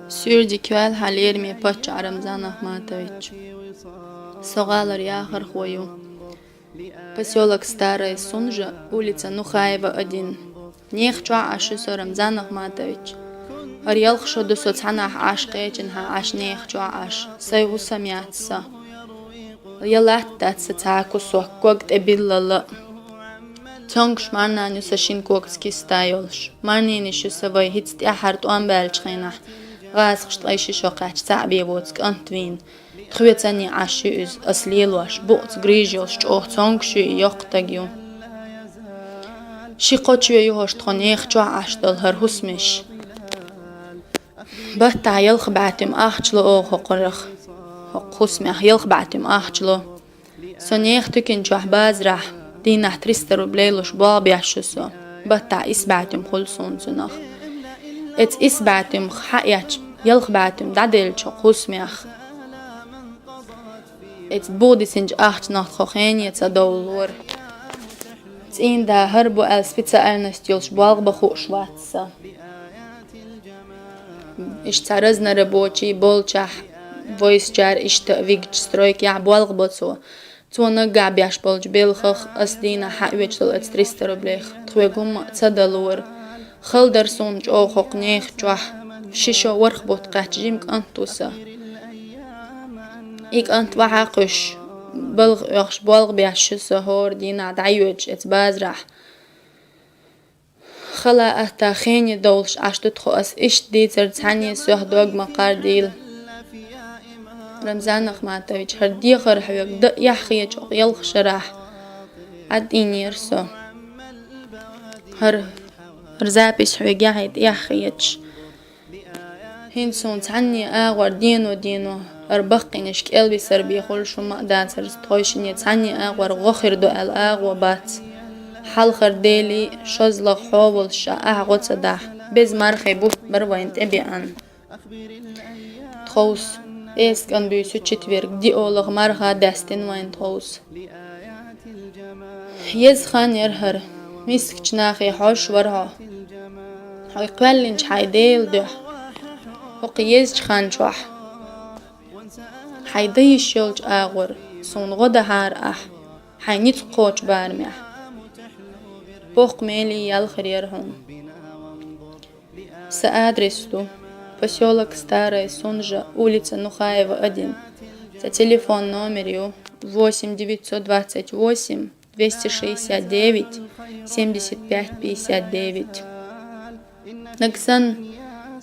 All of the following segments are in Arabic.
Sürdi kväll halir mi pocha Рамзан Ахматович. Согалар яхар хвою. Поселок Старая Сунжа, улица Нухаева, 1. Нех чуа ашусо Рамзан Ахматович. Арьялх шоду соцанах аш qeечинха аш нех чуа аш. Сайгуса мятса. Ялат татса цаакусо когт эбиллала. Цонгш марнаню сашин когски стайолш. Марнинишю савай хитст яхарт уанбэлчхинах. غاسقشت غيشي شوقاتش تعبي بوتك أنتوين تخويتاني عشيوز أسليلوش بوت غريجيوش جوه تونكشي يقتاقيو شيقوتشي يوهوش تخونيخ جوا عشدل هر هسمش بطا يلخ بعتم أخجلو أوه قرخ هسمح يلخ بعتم أخجلو سونيخ تكين جوه بازرح دينح 300 روبليلوش بابي عشوسو بطا إسبعتم خلصون سنخ ات إسبعتم حقياتش يلخ بعتم دادلش قسميخ ات بودي سنج أخت نخ خيني تصدولور تين دا هربو السبيتسا أرنستيولش بالغ بخو شواتسا إش تارزنا ربوچي بولچح voice jar إش تأويج سترويك يع بالغ بوتسو تو نقع بياش بولج بيلخخ أسدينا حقيوش ات 300 روبليخ تخويقوم تصدلور خلدر سونج أو خقنيخ جوح شيشو ورخ بوت قاتجيمك أنتوسا إيك أنت وحاقش بلغ يخش بالغ بيعشسا هور دينا دعيوج اتبازرح خلا أهتا خيني دولش عشتت خواس إش ديتر تعني سوح دوغ مقار ديل رمزان أخماتويج هر ديخر حيوك دق يحخيج يلخ شراح عد إني يرسو هر رزابيش حويق يعيد يحخيج هنسون تعني آغور دينو أربقينش كالبي سربي خلشو مقدان سرستويشني تعني آغور غخر دو الآغو بات حلخر ديلي شزلق حوول شا آغو تصدح بز مرخي بوت بروين تبيان تخوص إسك أن بيسو چتويرك دي أولغ مرخا دستين وين تخوص يزخان يرهر ميسك چناخي حوش ورها حوي قوالنش حايديل دوح وقيز خان شوح حيديش يولج آغور سون غدا هار حينيت قوش بارمح بوق ميلي يالخر يرهم سأدرسو поселок Старая Сунжа, улица Нухаева, 1. За телефон номерью 8 928 269 75 59. Наксан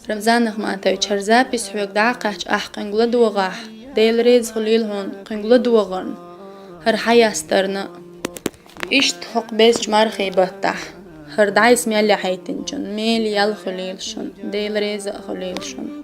Рамзан Ахматович هر запись حوك دعقاش قنقل دوغاح ديل ريز خليل هون قنقل دوغن هر حياسترنا إشت حق بيس جمار خيبتح هر دعيس ميالي حيتنجن ميل يال خليلشن ديل ريز خليلشن